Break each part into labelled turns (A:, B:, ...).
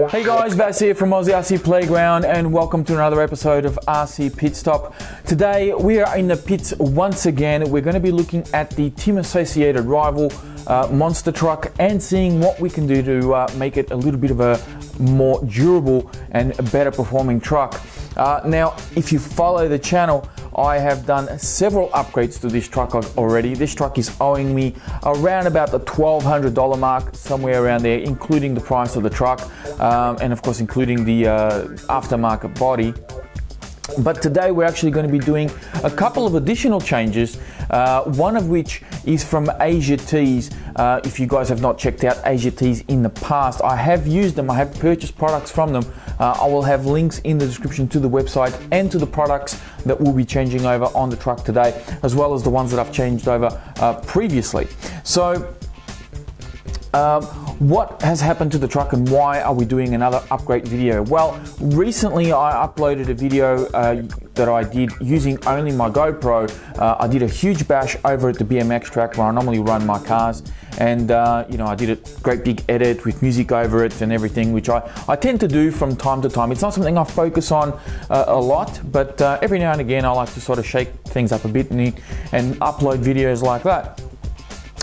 A: Hey guys, Vas here from Aussie RC Playground and welcome to another episode of RC Pit Stop. Today we are in the pits once again. We're going to be looking at the Team Associated Rival monster truck and seeing what we can do to make it a little bit of a more durable and a better performing truck. Now, if you follow the channel, I have done several upgrades to this truck already. This truck is owing me around about the $1,200 mark, somewhere around there, including the price of the truck and of course including the aftermarket body. But today we're actually going to be doing a couple of additional changes, one of which is from Asiatees. If you guys have not checked out Asiatees in the past, I have used them, I have purchased products from them. I will have links in the description to the website and to the products that we'll be changing over on the truck today, as well as the ones that I've changed over previously. So what has happened to the truck and why are we doing another upgrade video? Well, recently I uploaded a video that I did using only my GoPro. I did a huge bash over at the BMX track where I normally run my cars, and you know, I did a great big edit with music over it and everything, which I tend to do from time to time. It's not something I focus on a lot, but every now and again I like to sort of shake things up a bit and upload videos like that.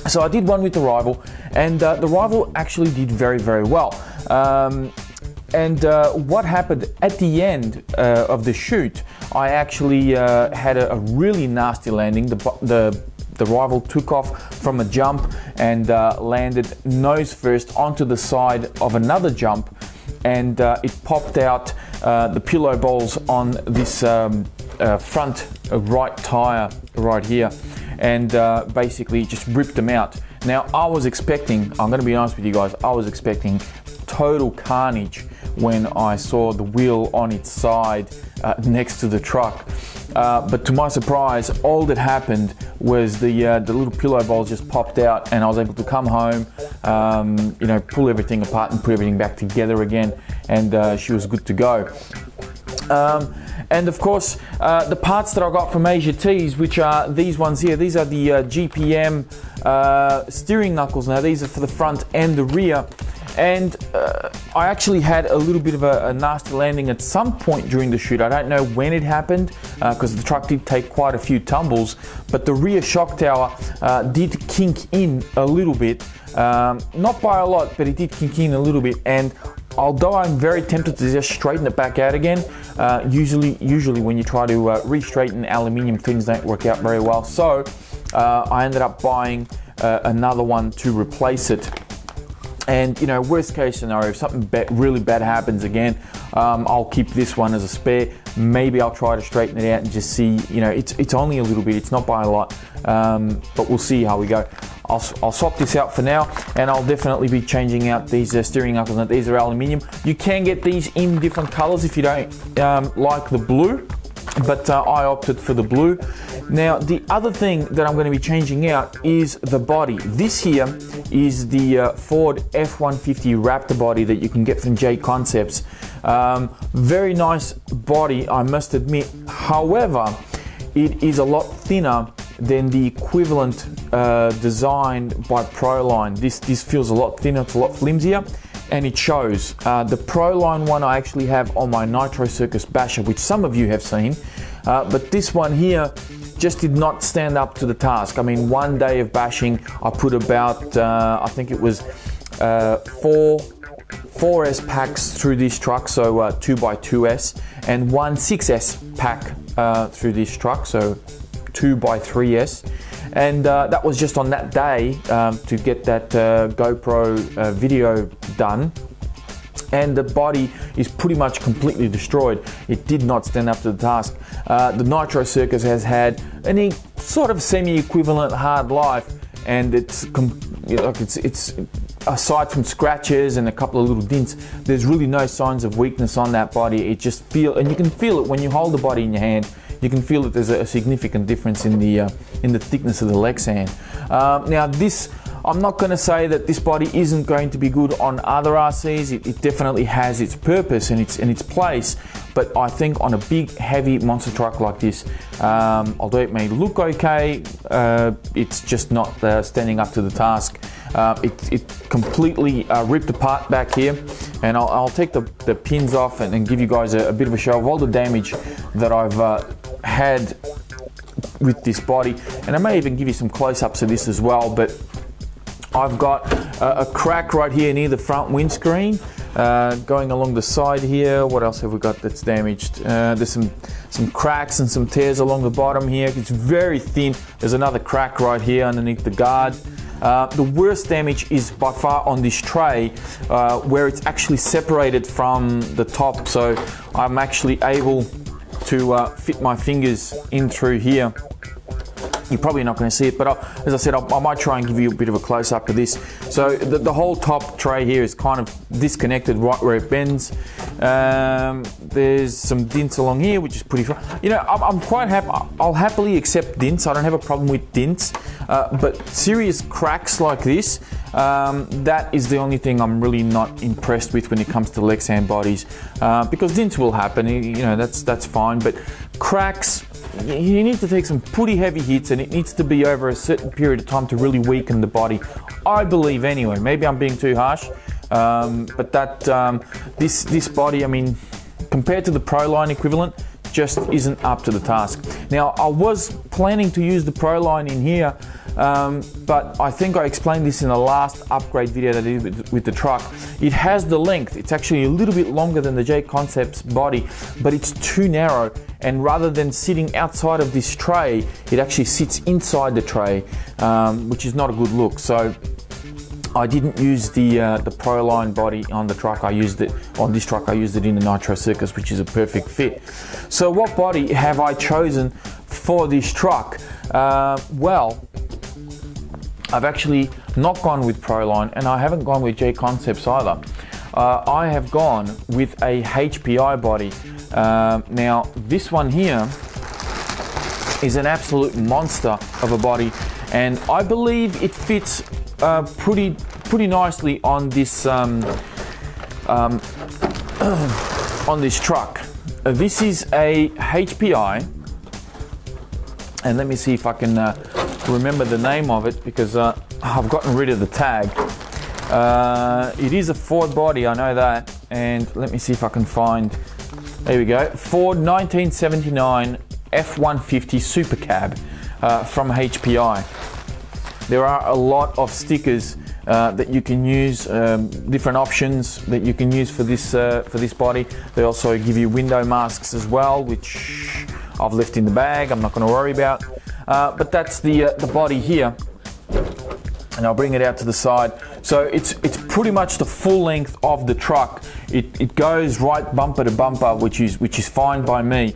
A: So I did one with the Rival, and the Rival actually did very, very well. What happened at the end of the shoot, I actually had a really nasty landing. The Rival took off from a jump and landed nose first onto the side of another jump, and it popped out the pillow balls on this front right tire right here, and basically just ripped them out. Now I was expecting, I'm going to be honest with you guys, I was expecting total carnage when I saw the wheel on its side next to the truck. But to my surprise, all that happened was the little pillow balls just popped out, and I was able to come home, you know, pull everything apart and put everything back together again, and she was good to go. And of course, the parts that I got from Asiatees, which are these ones here, these are the GPM steering knuckles. Now these are for the front and the rear, and I actually had a little bit of a nasty landing at some point during the shoot. I don't know when it happened because the truck did take quite a few tumbles, but the rear shock tower did kink in a little bit, not by a lot, but it did kink in a little bit. And although I'm very tempted to just straighten it back out again, usually when you try to re-straighten aluminium, things don't work out very well. So I ended up buying another one to replace it. And you know, worst case scenario, if something really bad happens again, I'll keep this one as a spare. Maybe I'll try to straighten it out and just see, you know, it's only a little bit, it's not by a lot, but we'll see how we go. I'll swap this out for now, and I'll definitely be changing out these steering knuckles. Now these are aluminium. You can get these in different colors if you don't like the blue, but I opted for the blue. Now the other thing that I'm going to be changing out is the body. This here is the Ford F-150 Raptor body that you can get from J Concepts. Very nice body, I must admit. However, it is a lot thinner than the equivalent designed by Proline. This feels a lot thinner, it's a lot flimsier, and it shows. The Proline one I actually have on my Nitro Circus Basher, which some of you have seen, but this one here just did not stand up to the task. I mean, one day of bashing, I put about, I think it was 4 S packs through this truck, so 2x2S, and one 6S pack through this truck, so 2x3S, and that was just on that day to get that GoPro video done. And the body is pretty much completely destroyed. It did not stand up to the task. The Nitro Circus has had any sort of semi-equivalent hard life, and it's aside from scratches and a couple of little dents, there's really no signs of weakness on that body. It just and you can feel it when you hold the body in your hand. You can feel that there's a significant difference in the thickness of the Lexan. Now this, I'm not going to say that this body isn't going to be good on other RCs. It definitely has its purpose and its place, but I think on a big, heavy monster truck like this, although it may look okay, it's just not standing up to the task. It completely ripped apart back here, and I'll take the pins off and give you guys a bit of a show of all the damage that I've had with this body, and I may even give you some close-ups of this as well. But I've got a crack right here near the front windscreen, going along the side here. What else have we got that's damaged? There's some cracks and some tears along the bottom here. It's very thin. There's another crack right here underneath the guard. The worst damage is by far on this tray, where it's actually separated from the top, so I'm actually able to fit my fingers in through here. You're probably not going to see it, but as I said, I might try and give you a bit of a close-up of this. So the whole top tray here is kind of disconnected right where it bends. There's some dints along here, which is pretty fun. You know, I'm quite happy. I'll happily accept dints. I don't have a problem with dints, but serious cracks like this, that is the only thing I'm really not impressed with when it comes to Lexan bodies, because dints will happen. You know, that's fine, but cracks, you need to take some pretty heavy hits, and it needs to be over a certain period of time to really weaken the body, I believe anyway. Maybe I'm being too harsh, but that this body, I mean, compared to the Proline equivalent, just isn't up to the task. Now, I was planning to use the Proline in here, but I think I explained this in the last upgrade video that I did with the truck. It has the length. It's actually a little bit longer than the J Concepts body, but it's too narrow, and rather than sitting outside of this tray, it actually sits inside the tray, which is not a good look. So I didn't use the Proline body on the truck. I used it on this truck. I used it in the Nitro Circus, which is a perfect fit. So what body have I chosen for this truck? Well, I've actually not gone with Proline, and I haven't gone with J Concepts either. I have gone with a HPI body. Now, this one here is an absolute monster of a body, and I believe it fits pretty nicely on this on this truck. This is a HPI, and let me see if I can remember the name of it, because I've gotten rid of the tag. It is a Ford body, I know that, and let me see if I can find, there we go, Ford 1979 F-150 Super Cab from HPI. There are a lot of stickers that you can use, different options that you can use for this body. They also give you window masks as well, which I've left in the bag. I'm not going to worry about. But that's the body here, and I'll bring it out to the side. So it's pretty much the full length of the truck. It goes right bumper to bumper, which is fine by me.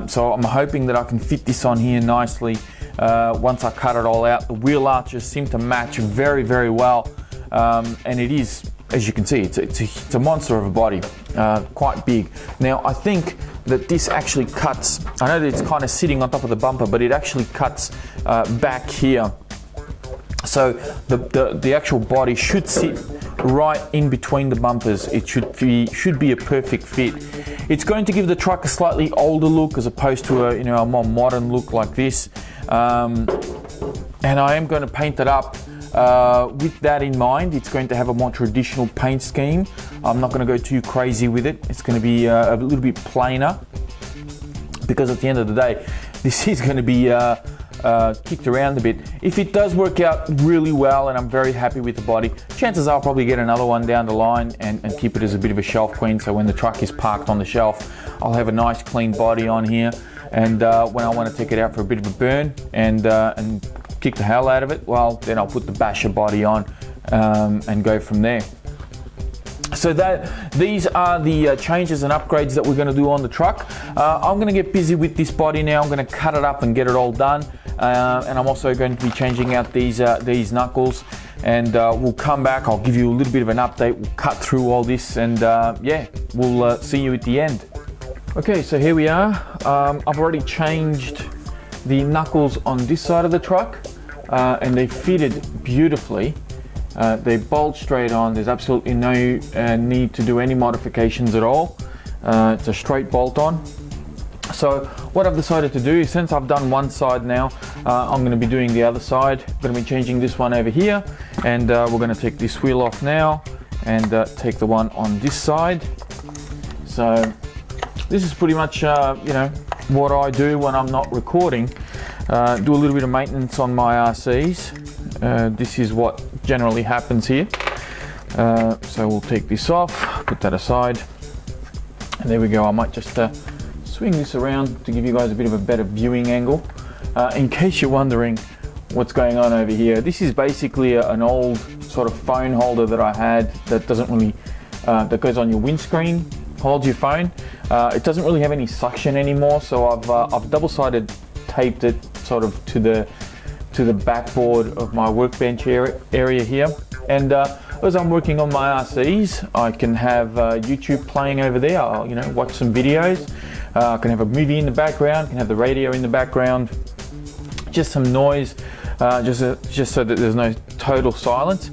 A: So I'm hoping that I can fit this on here nicely. Once I cut it all out, the wheel arches seem to match very, very well, and it is, as you can see, it's a monster of a body, quite big. Now, I think that this actually cuts. I know that it's kind of sitting on top of the bumper, but it actually cuts back here. So the actual body should sit right in between the bumpers. It should be a perfect fit. It's going to give the truck a slightly older look as opposed to a more modern look like this. And I am going to paint it up with that in mind. It's going to have a more traditional paint scheme. I'm not going to go too crazy with it. It's going to be a little bit plainer, because at the end of the day, this is going to be kicked around a bit. If it does work out really well and I'm very happy with the body, chances are I'll probably get another one down the line and keep it as a bit of a shelf queen, so when the truck is parked on the shelf, I'll have a nice clean body on here, and when I want to take it out for a bit of a burn and kick the hell out of it, well, then I'll put the basher body on and go from there. So these are the changes and upgrades that we're going to do on the truck. I'm going to get busy with this body now. I'm going to cut it up and get it all done, and I'm also going to be changing out these knuckles, and we'll come back. I'll give you a little bit of an update. We'll cut through all this, and yeah, we'll see you at the end. Okay, so here we are. I've already changed the knuckles on this side of the truck, and they fitted beautifully. They bolt straight on. There's absolutely no need to do any modifications at all. It's a straight bolt on. So what I've decided to do is, since I've done one side now, I'm going to be doing the other side. I'm going to be changing this one over here, And we're going to take this wheel off now and take the one on this side. So this is pretty much you know, what I do when I'm not recording. Do a little bit of maintenance on my RCs. This is what generally happens here. So we'll take this off, put that aside, and there we go. I might just swing this around to give you guys a bit of a better viewing angle. In case you're wondering what's going on over here, this is basically an old sort of phone holder that I had that doesn't really, that goes on your windscreen, holds your phone. It doesn't really have any suction anymore, so I've double-sided taped it sort of to the backboard of my workbench area here. And as I'm working on my RCs, I can have YouTube playing over there. I'll, you know, watch some videos. I can have a movie in the background, can have the radio in the background, just some noise, just so that there's no total silence.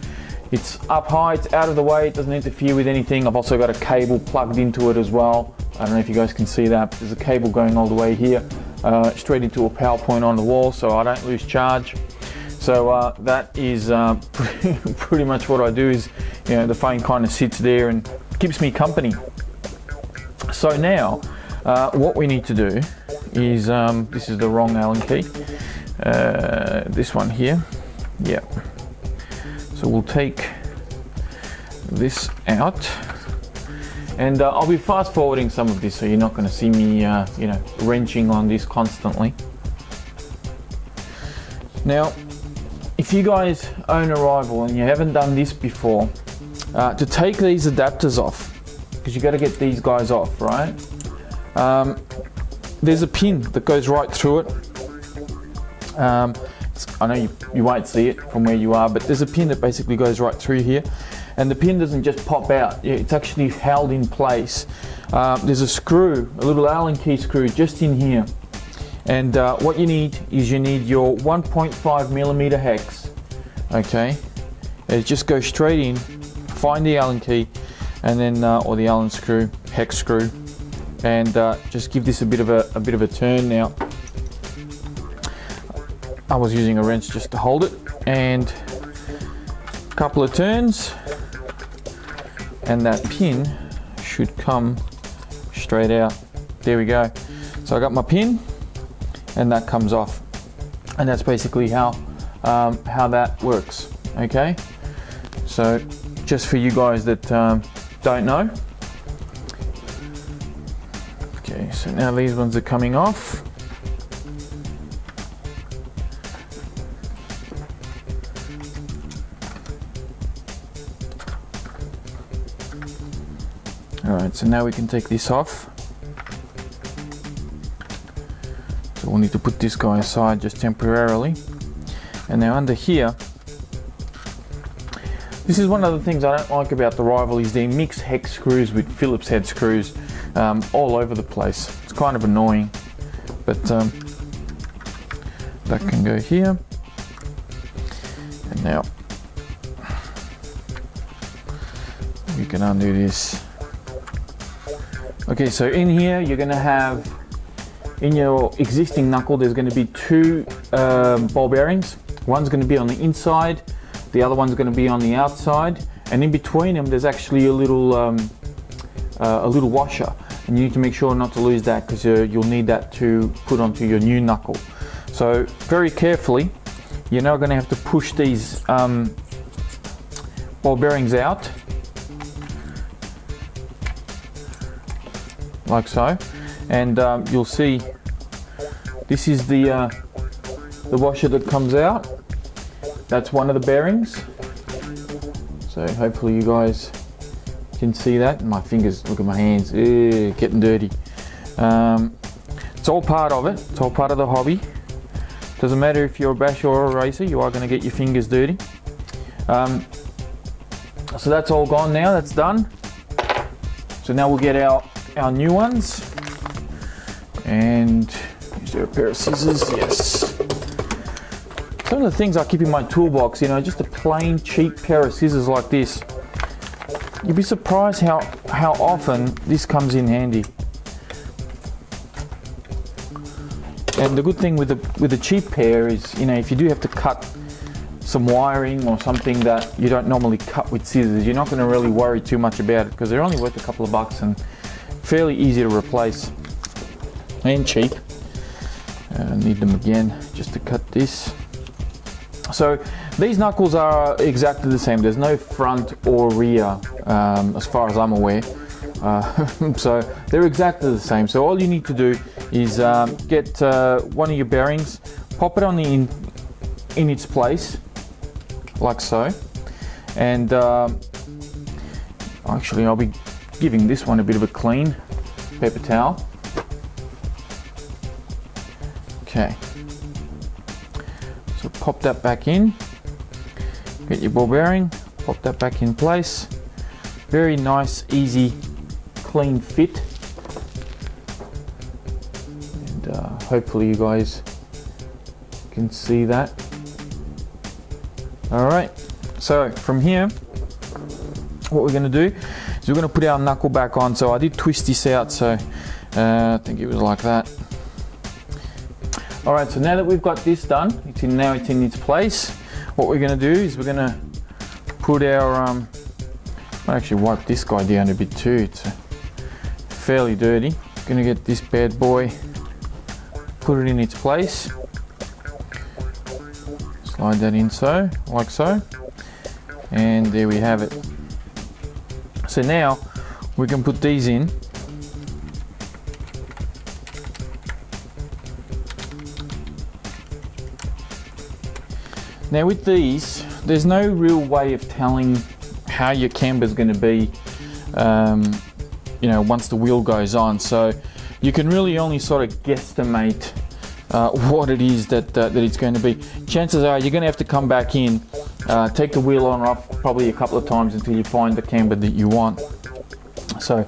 A: It's up high, it's out of the way, it doesn't interfere with anything. I've also got a cable plugged into it as well. I don't know if you guys can see that. There's a cable going all the way here, straight into a power point on the wall, so I don't lose charge. So that is pretty much what I do. Is, you know, the phone kind of sits there and keeps me company. So now what we need to do is, this is the wrong Allen key, this one here, yeah. So we'll take this out, and I'll be fast forwarding some of this, so you're not going to see me you know, wrenching on this constantly. Now, if you guys own a rival and you haven't done this before, to take these adapters off, because you got to get these guys off, right? There's a pin that goes right through it. I know you won't see it from where you are, but there's a pin that basically goes right through here, and the pin doesn't just pop out. It's actually held in place. There's a screw, a little Allen key screw just in here. And what you need is you need your 1.5mm hex, okay? And just go straight in, find the Allen key, and then or the Allen screw, hex screw, and just give this a bit of a turn. Now, I was using a wrench just to hold it, and a couple of turns, and that pin should come straight out. There we go. So I got my pin, and that comes off, and that's basically how that works. Okay, so just for you guys that don't know. Okay, so now these ones are coming off. All right, so now we can take this off. So we'll need to put this guy aside just temporarily. And now under here, this is one of the things I don't like about the Rival, is they mix hex screws with Phillips head screws all over the place. It's kind of annoying, but that can go here. And now we can undo this. Okay, so in here you're going to have, in your existing knuckle, there's going to be two ball bearings. One's going to be on the inside, the other one's going to be on the outside, and in between them there's actually a little washer, and you need to make sure not to lose that, because you'll need that to put onto your new knuckle. So very carefully, you're now going to have to push these ball bearings out, like so, and you'll see this is the washer that comes out. That's one of the bearings. So hopefully you guys can see that. My fingers, look at my hands, getting dirty. It's all part of it. It's all part of the hobby. Doesn't matter if you're a basher or a racer, you are going to get your fingers dirty. So that's all gone now. That's done. So now we'll get our new ones, and is there a pair of scissors? Yes. Some of the things I keep in my toolbox, you know, just a plain cheap pair of scissors like this. You'd be surprised how often this comes in handy. And the good thing with the cheap pair is, you know, if you do have to cut some wiring or something that you don't normally cut with scissors, you're not going to really worry too much about it because they're only worth a couple of bucks and fairly easy to replace and cheap. Need them again just to cut this. So these knuckles are exactly the same. There's no front or rear as far as I'm aware. So they're exactly the same. So all you need to do is get one of your bearings, pop it on in its place like so, and actually I'll be giving this one a bit of a clean paper towel. Okay, so pop that back in, get your ball bearing, pop that back in place. Very nice, easy, clean fit, and hopefully you guys can see that. Alright, so from here what we're going to do is we're going to put our knuckle back on. So I did twist this out, so I think it was like that. Alright, so now that we've got this done, now it's in its place, what we're going to do is we're going to put our I'll actually wipe this guy down a bit too, it's fairly dirty. Going to get this bad boy, put it in its place, slide that in so, like so, and there we have it. So now we can put these in. Now with these, there's no real way of telling how your camber is going to be, you know, once the wheel goes on. So you can really only sort of guesstimate what it is that it's going to be. Chances are you're going to have to come back in, take the wheel on and off probably a couple of times until you find the camber that you want. So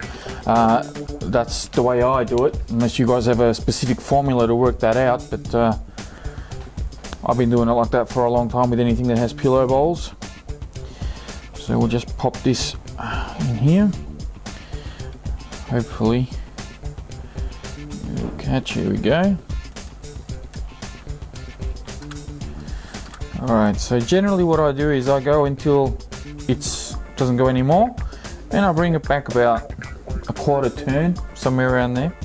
A: that's the way I do it, unless you guys have a specific formula to work that out. But I've been doing it like that for a long time with anything that has pillow bowls. So we'll just pop this in here. Hopefully it'll catch. Here we go. Alright, so generally what I do is I go until it doesn't go anymore, and I bring it back about a quarter turn, somewhere around there,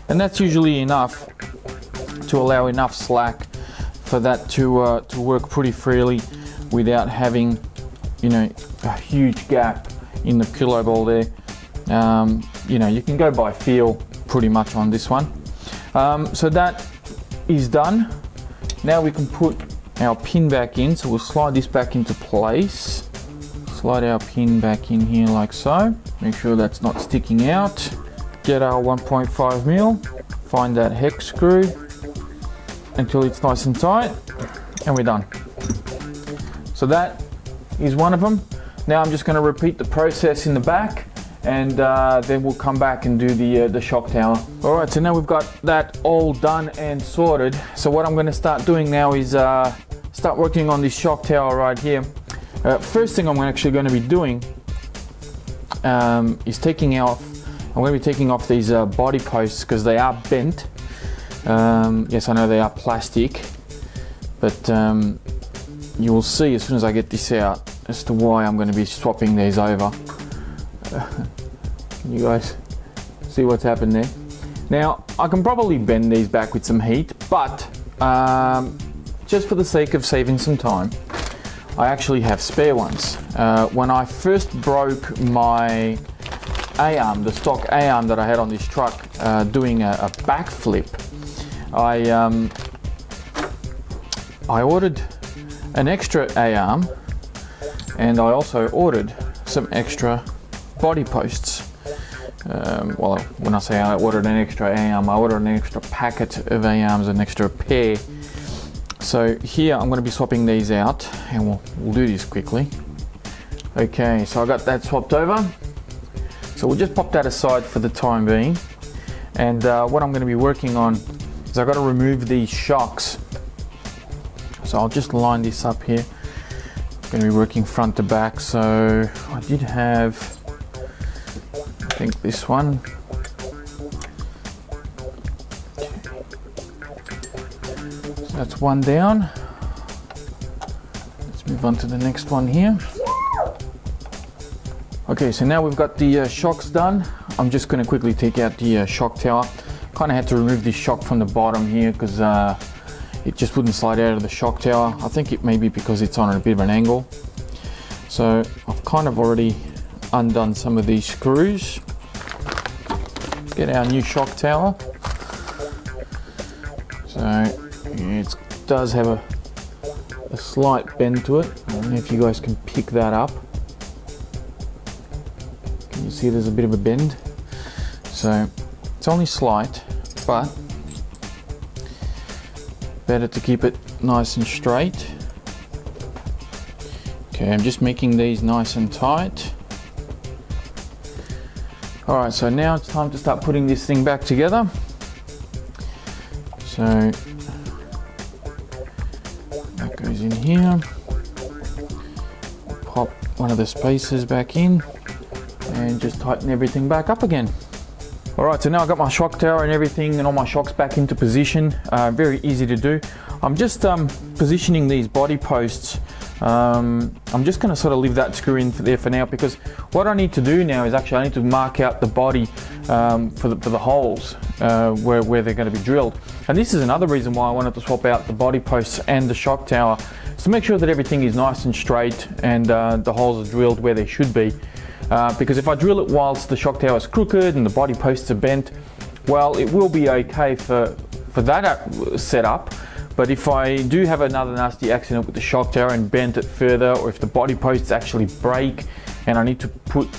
A: and that's usually enough to allow enough slack for that to work pretty freely without having, you know, a huge gap in the pillow ball there. You know, you can go by feel pretty much on this one. So that is done. Now we can put our pin back in, so we'll slide this back into place. Slide our pin back in here like so. Make sure that's not sticking out. Get our 1.5 mil, find that hex screw until it's nice and tight, and we're done. So that is one of them. Now I'm just going to repeat the process in the back, and then we'll come back and do the shock tower. Alright, so now we've got that all done and sorted. So what I'm going to start doing now is start working on this shock tower right here. First thing I'm actually going to be doing is taking off, I'm going to be taking off these body posts because they are bent. Yes, I know they are plastic, but you will see as soon as I get this out as to why I'm going to be swapping these over. Can you guys see what's happened there? Now I can probably bend these back with some heat, but just for the sake of saving some time, I actually have spare ones. When I first broke my A-arm, the stock A-arm that I had on this truck, doing a backflip, I ordered an extra A-arm, and I also ordered some extra body posts. Well, when I say I ordered an extra A-arm, I ordered an extra packet of A-arms, an extra pair. So here I'm going to be swapping these out, and we'll do this quickly. Okay, so I got that swapped over. So we'll just pop that aside for the time being. And what I'm going to be working on is I've got to remove these shocks. So I'll just line this up here. I'm going to be working front to back. So I did have, I think this one. Okay. So that's one down. Let's Move on to the next one here. Okay, so now we've got the shocks done. I'm just going to quickly take out the shock tower. Kind of had to remove this shock from the bottom here because it just wouldn't slide out of the shock tower. I think it may be because it's on a bit of an angle. So I've kind of already undone some of these screws. Get our new shock tower. So yeah, it does have a slight bend to it. I don't know if you guys can pick that up. Can you see there's a bit of a bend? So it's only slight, but better to keep it nice and straight. Okay, I'm just making these nice and tight. Alright, so now it's time to start putting this thing back together. So that goes in here. Pop one of the spacers back in and just tighten everything back up again. Alright, so now I've got my shock tower and everything and all my shocks back into position. Very easy to do. I'm just positioning these body posts. I'm just going to sort of leave that screw in there for now, because what I need to do now is actually I need to mark out the body for the holes where they're going to be drilled. And this is another reason why I wanted to swap out the body posts and the shock tower, is to make sure that everything is nice and straight and the holes are drilled where they should be. Because if I drill it whilst the shock tower is crooked and the body posts are bent, well, it will be okay for that setup. But if I do have another nasty accident with the shock tower and bent it further, or if the body posts actually break and I need to put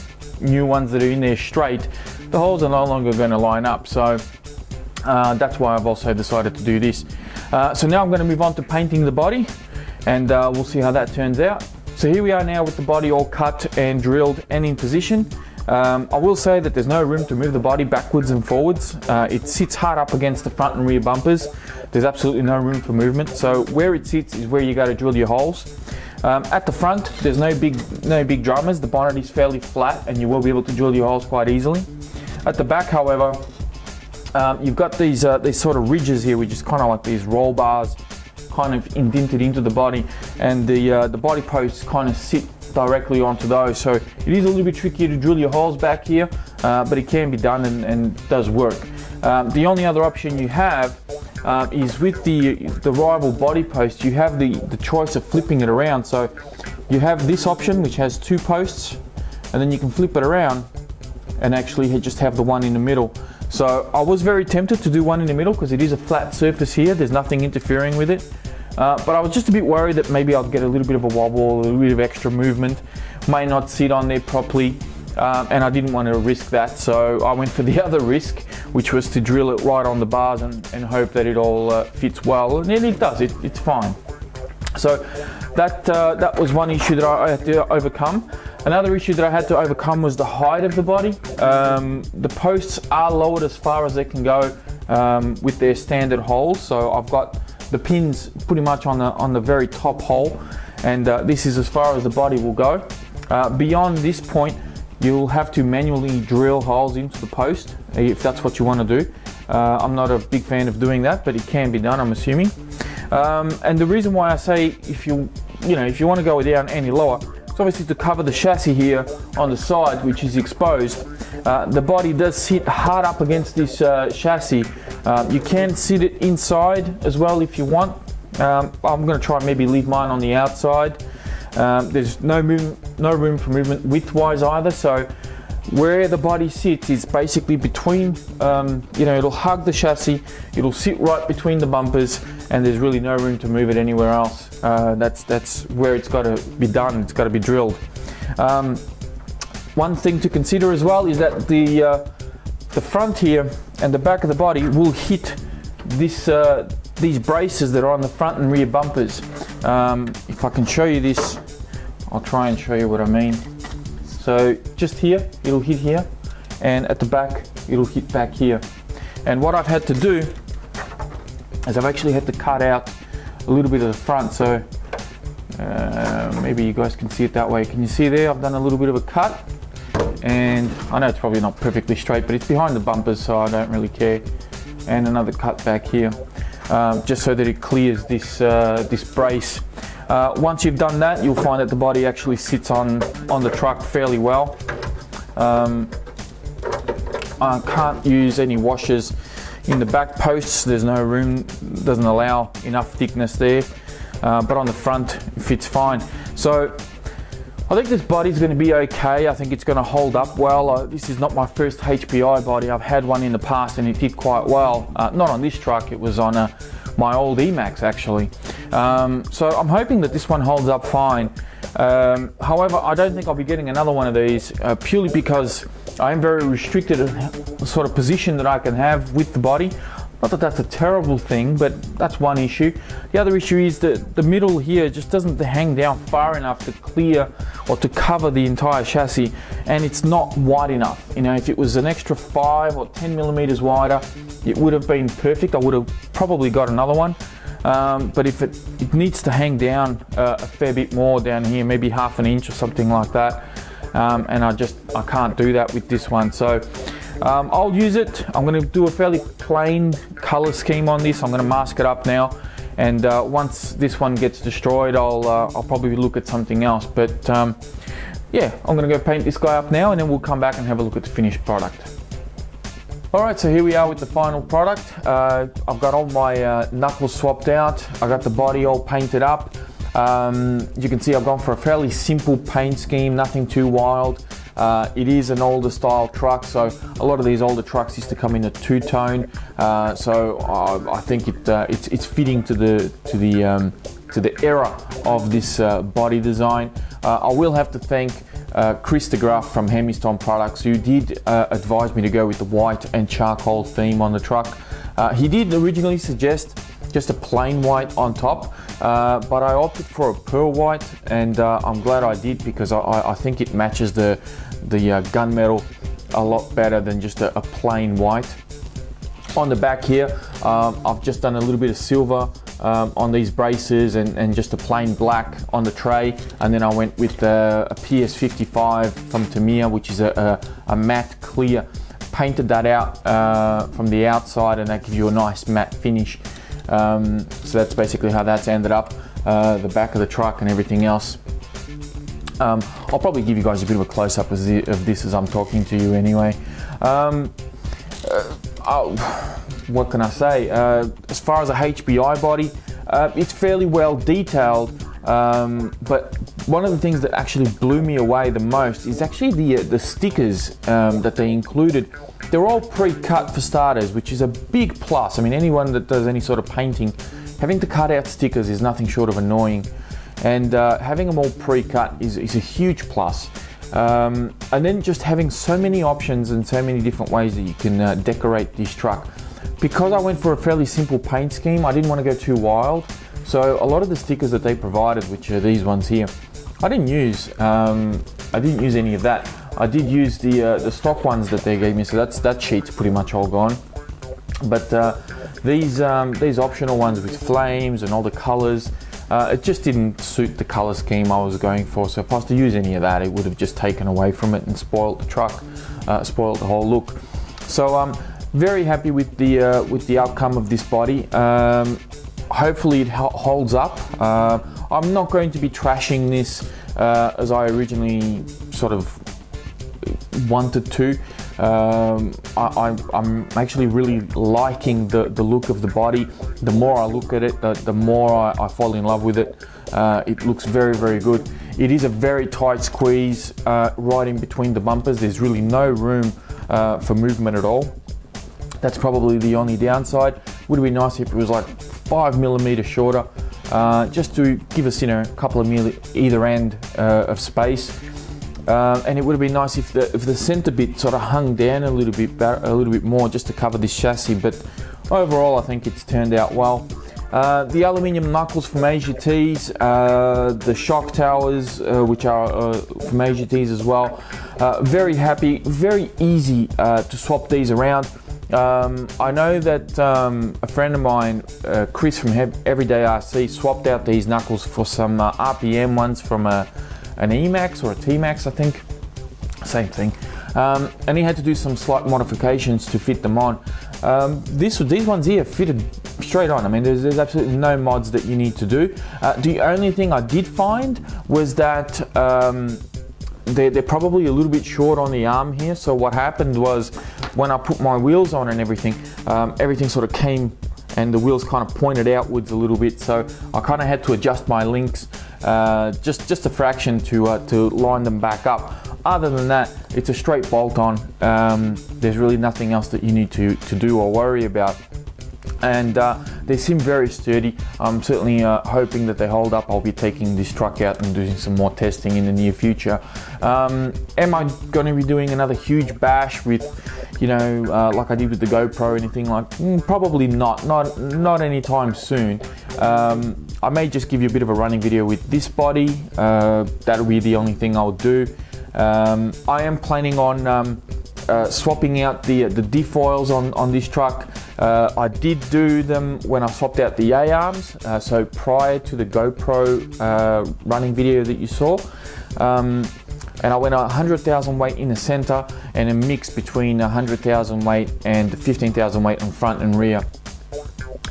A: new ones that are in there straight, the holes are no longer going to line up. So that's why I've also decided to do this. So now I'm going to move on to painting the body, and we'll see how that turns out. So here we are now with the body all cut and drilled and in position. I will say that there's no room to move the body backwards and forwards. It sits hard up against the front and rear bumpers. There's absolutely no room for movement. So where it sits is where you got to drill your holes. At the front, there's no big drummers. The bonnet is fairly flat and you will be able to drill your holes quite easily. At the back, however, you've got these sort of ridges here, which is kind of like these roll bars kind of indented into the body, and the body posts kind of sit directly onto those. So it is a little bit tricky to drill your holes back here, but it can be done and does work. The only other option you have is with the rival body post, you have the choice of flipping it around. So you have this option which has two posts, and then you can flip it around and actually just have the one in the middle. So I was very tempted to do one in the middle because it is a flat surface here, there's nothing interfering with it. But I was just a bit worried that maybe I'll get a little bit of a wobble, a little bit of extra movement, may not sit on there properly, and I didn't want to risk that. So I went for the other risk, which was to drill it right on the bars and hope that it all fits well, and it does, it's fine. So that was one issue that I had to overcome. Another issue that I had to overcome was the height of the body. The posts are lowered as far as they can go with their standard holes. So I've got the pins pretty much on the very top hole, and this is as far as the body will go. Beyond this point, you'll have to manually drill holes into the post if that's what you want to do. I'm not a big fan of doing that, but it can be done, I'm assuming. And the reason why I say if you want to go down any lower, it's obviously to cover the chassis here on the side, which is exposed. The body does sit hard up against this chassis. You can sit it inside as well if you want. I'm going to try and maybe leave mine on the outside. There's no room for movement width-wise either. So where the body sits is basically between, it'll hug the chassis, it'll sit right between the bumpers, and there's really no room to move it anywhere else. That's where it's got to be done, it's got to be drilled. One thing to consider as well is that the front here and the back of the body will hit these braces that are on the front and rear bumpers. If I can show you this, I'll try and show you what I mean. So just here, it'll hit here, and at the back, it'll hit back here. And what I've had to do is I've actually had to cut out a little bit of the front. So maybe you guys can see it that way. Can you see there? I've done a little bit of a cut, and I know it's probably not perfectly straight, but it's behind the bumpers, so I don't really care. And another cut back here, just so that it clears this brace. Once you've done that, you'll find that the body actually sits on the truck fairly well. I can't use any washers in the back posts. There's no room, doesn't allow enough thickness there, but on the front it fits fine. So I think this body's going to be okay. I think it's going to hold up well. This is not my first HPI body. I've had one in the past and it did quite well. Not on this truck, it was on my old E-Max actually. So I'm hoping that this one holds up fine. However, I don't think I'll be getting another one of these purely because I am very restricted in sort of position that I can have with the body. Not that that's a terrible thing, but that's one issue. The other issue is that the middle here just doesn't hang down far enough to clear or to cover the entire chassis, and it's not wide enough. You know, if it was an extra 5 or 10 millimeters wider, it would have been perfect. I would have probably got another one. But if it needs to hang down a fair bit more down here, maybe half an inch or something like that, and I can't do that with this one. So I'll use it. I'm going to do a fairly plain color scheme on this. I'm going to mask it up now, and once this one gets destroyed, I'll probably look at something else. But yeah, I'm going to go paint this guy up now, and then we'll come back and have a look at the finished product. Alright, so here we are with the final product. I've got all my knuckles swapped out. I got the body all painted up. You can see I've gone for a fairly simple paint scheme, nothing too wild. It is an older style truck, so a lot of these older trucks used to come in a two-tone. So I think it's fitting to the era of this body design. I will have to thank Chris DeGraff from Hemistone Products, who did advise me to go with the white and charcoal theme on the truck. He did originally suggest just a plain white on top, but I opted for a pearl white, and I'm glad I did, because I think it matches the gunmetal a lot better than just a plain white. On the back here, I've just done a little bit of silver on these braces and just a plain black on the tray, and then I went with a PS55 from Tamiya, which is a matte clear. Painted that out from the outside, and that gives you a nice matte finish. So that's basically how that's ended up, the back of the truck and everything else. I'll probably give you guys a bit of a close-up of this as I'm talking to you anyway. What can I say? As far as a HPI body, it's fairly well detailed, but one of the things that actually blew me away the most is actually the stickers that they included. They're all pre-cut for starters, which is a big plus. I mean, anyone that does any sort of painting, having to cut out stickers is nothing short of annoying, and having them all pre-cut is a huge plus. And then just having so many options and so many different ways that you can decorate this truck. Because I went for a fairly simple paint scheme, I didn't want to go too wild. So a lot of the stickers that they provided, which are these ones here, I didn't use any of that. I did use the stock ones that they gave me, so that sheet's pretty much all gone. But these optional ones with flames and all the colors, it just didn't suit the color scheme I was going for. So if I was to use any of that, it would have just taken away from it and spoiled the truck, spoiled the whole look. So I'm very happy with the outcome of this body. Hopefully it holds up. I'm not going to be trashing this as I originally sort of wanted to. I'm actually really liking the look of the body. The more I look at it, the more I fall in love with it. It looks very, very good. It is a very tight squeeze right in between the bumpers. There's really no room for movement at all. That's probably the only downside. Would be nice if it was like 5 millimeters shorter, just to give us, a couple of either end of space. And it would have been nice if the center bit sort of hung down a little bit more, just to cover this chassis. But overall, I think it's turned out well. The aluminium knuckles from Asiatees, the shock towers, which are from Asiatees as well. Very happy, very easy to swap these around. I know that a friend of mine, Chris from Everyday RC, swapped out these knuckles for some RPM ones from an E-Max or a T-Max, I think, same thing, and he had to do some slight modifications to fit them on. These ones here fitted straight on. I mean, there's absolutely no mods that you need to do. The only thing I did find was that they're probably a little bit short on the arm here. So what happened was, when I put my wheels on and everything, everything sort of came and the wheels kind of pointed outwards a little bit. So I kind of had to adjust my links just a fraction to line them back up. Other than that, it's a straight bolt on. There's really nothing else that you need to do or worry about. And they seem very sturdy. I'm certainly hoping that they hold up. I'll be taking this truck out and doing some more testing in the near future. Am I going to be doing another huge bash with, you know, like I did with the GoPro or anything like? Probably not anytime soon. I may just give you a bit of a running video with this body. That'll be the only thing I'll do. I am planning on swapping out the diff oils on this truck. I did do them when I swapped out the A-arms, so prior to the GoPro running video that you saw. And I went 100,000 weight in the center and a mix between 100,000 weight and 15,000 weight on front and rear.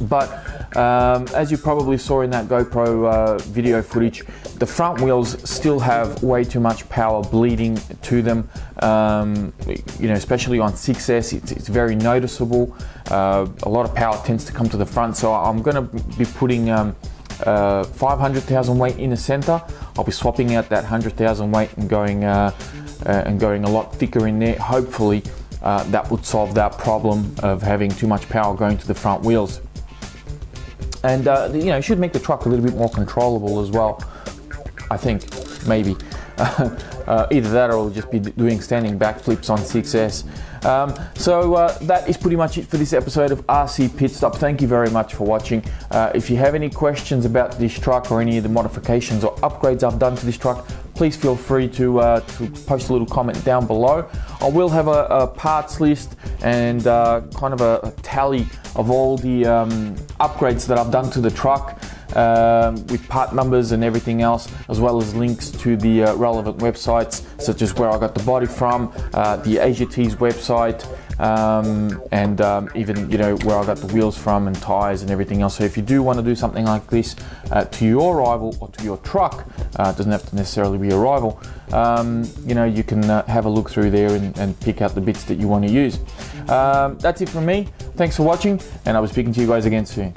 A: But as you probably saw in that GoPro video footage, the front wheels still have way too much power bleeding to them. You know, especially on 6S, it's very noticeable. A lot of power tends to come to the front, so I'm going to be putting 500,000 weight in the center. I'll be swapping out that 100,000 weight and going a lot thicker in there. Hopefully, that would solve that problem of having too much power going to the front wheels. And you know, it should make the truck a little bit more controllable as well. I think, maybe. Either that or I'll just be doing standing backflips on 6S. So that is pretty much it for this episode of RC Pit Stop. Thank you very much for watching. If you have any questions about this truck or any of the modifications or upgrades I've done to this truck, please feel free to post a little comment down below. I will have a parts list and kind of a tally of all the upgrades that I've done to the truck, with part numbers and everything else, as well as links to the relevant websites, such as where I got the body from, the Asiatees website, and even, you know, where I got the wheels from and tires and everything else. So if you do want to do something like this to your rival or to your truck, it doesn't have to necessarily be a rival, you know, you can have a look through there and pick out the bits that you want to use. That's it from me. Thanks for watching, and I'll be speaking to you guys again soon.